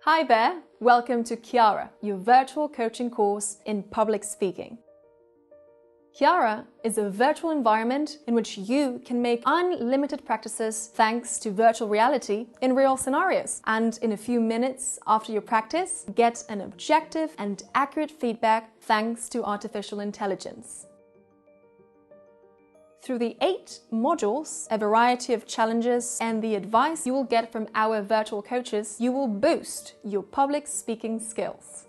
Hi there, welcome to Chiara, your virtual coaching course in public speaking. Chiara is a virtual environment in which you can make unlimited practices thanks to virtual reality in real scenarios, and in a few minutes after your practice, get an objective and accurate feedback thanks to artificial intelligence. Through the 8 modules, a variety of challenges, and the advice you will get from our virtual coaches, you will boost your public speaking skills.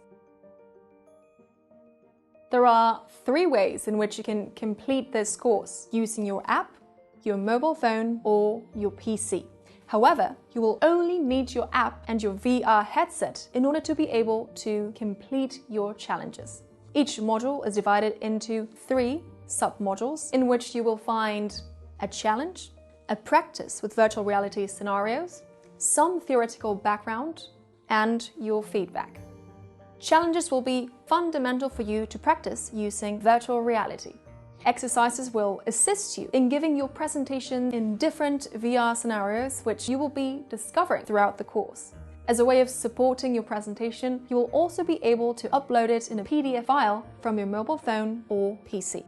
There are 3 ways in which you can complete this course using your app, your mobile phone, or your PC. However, you will only need your app and your VR headset in order to be able to complete your challenges. Each module is divided into 3 sub-modules in which you will find a challenge, a practice with virtual reality scenarios, some theoretical background, and your feedback. Challenges will be fundamental for you to practice using virtual reality. Exercises will assist you in giving your presentation in different VR scenarios, which you will be discovering throughout the course. As a way of supporting your presentation, you will also be able to upload it in a PDF file from your mobile phone or PC.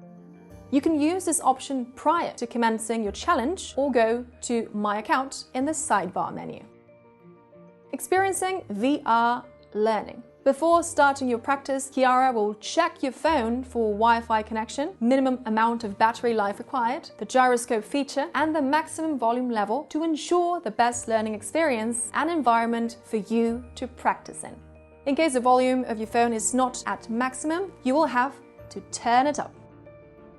You can use this option prior to commencing your challenge or go to My Account in the sidebar menu. Experiencing VR learning. Before starting your practice, Chiara will check your phone for Wi-Fi connection, minimum amount of battery life required, the gyroscope feature, and the maximum volume level to ensure the best learning experience and environment for you to practice in. In case the volume of your phone is not at maximum, you will have to turn it up.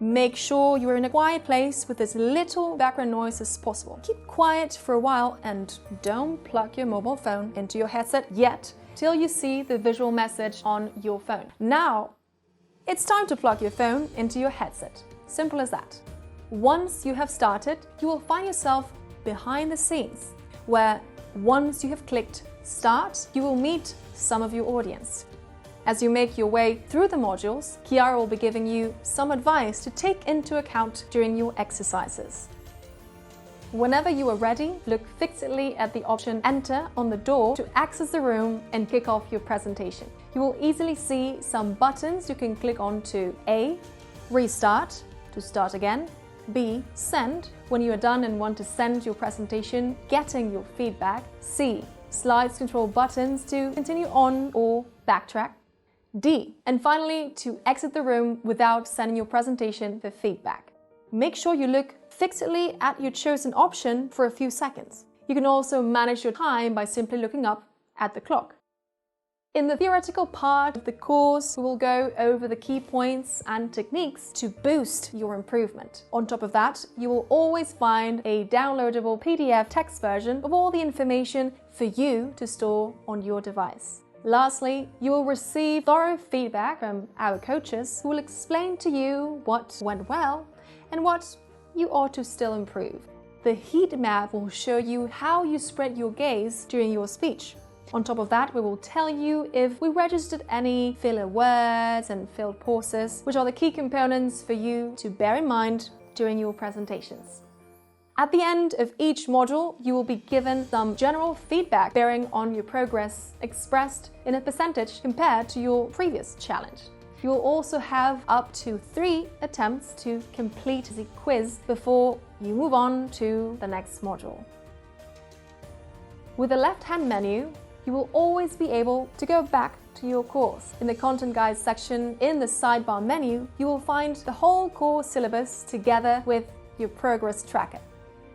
Make sure you are in a quiet place with as little background noise as possible. Keep quiet for a while and don't plug your mobile phone into your headset yet till you see the visual message on your phone. Now, it's time to plug your phone into your headset. Simple as that. Once you have started, you will find yourself behind the scenes, where once you have clicked Start, you will meet some of your audience. As you make your way through the modules, Chiara will be giving you some advice to take into account during your exercises. Whenever you are ready, look fixedly at the option Enter on the door to access the room and kick off your presentation. You will easily see some buttons you can click on to A. Restart, to start again. B. Send, when you are done and want to send your presentation, getting your feedback. C. Slides control buttons to continue on or backtrack. D. And finally, to exit the room without sending your presentation for feedback. Make sure you look fixedly at your chosen option for a few seconds. You can also manage your time by simply looking up at the clock. In the theoretical part of the course, we will go over the key points and techniques to boost your improvement. On top of that, you will always find a downloadable PDF text version of all the information for you to store on your device. Lastly, you will receive thorough feedback from our coaches who will explain to you what went well and what you ought to still improve. The heat map will show you how you spread your gaze during your speech. On top of that, we will tell you if we registered any filler words and filled pauses, which are the key components for you to bear in mind during your presentations. At the end of each module, you will be given some general feedback bearing on your progress expressed in a percentage compared to your previous challenge. You will also have up to 3 attempts to complete the quiz before you move on to the next module. With the left-hand menu, you will always be able to go back to your course. In the Content Guides section in the sidebar menu, you will find the whole course syllabus together with your progress tracker.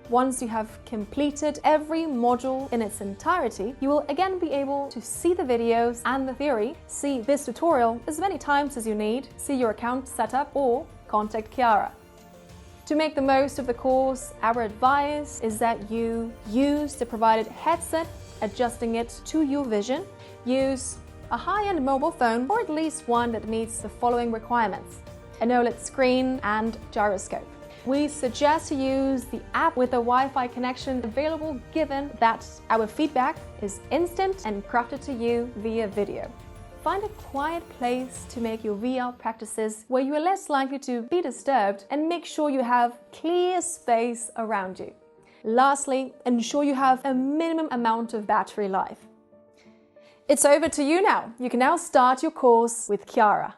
Once you have completed every module in its entirety, you will again be able to see the videos and the theory, see this tutorial as many times as you need, see your account set up, or contact Chiara. To make the most of the course, our advice is that you use the provided headset, adjusting it to your vision. Use a high-end mobile phone, or at least one that meets the following requirements: an OLED screen and gyroscope. We suggest to use the app with a Wi-Fi connection available, given that our feedback is instant and crafted to you via video. Find a quiet place to make your VR practices where you are less likely to be disturbed, and make sure you have clear space around you. Lastly, ensure you have a minimum amount of battery life. It's over to you now. You can now start your course with Chiara.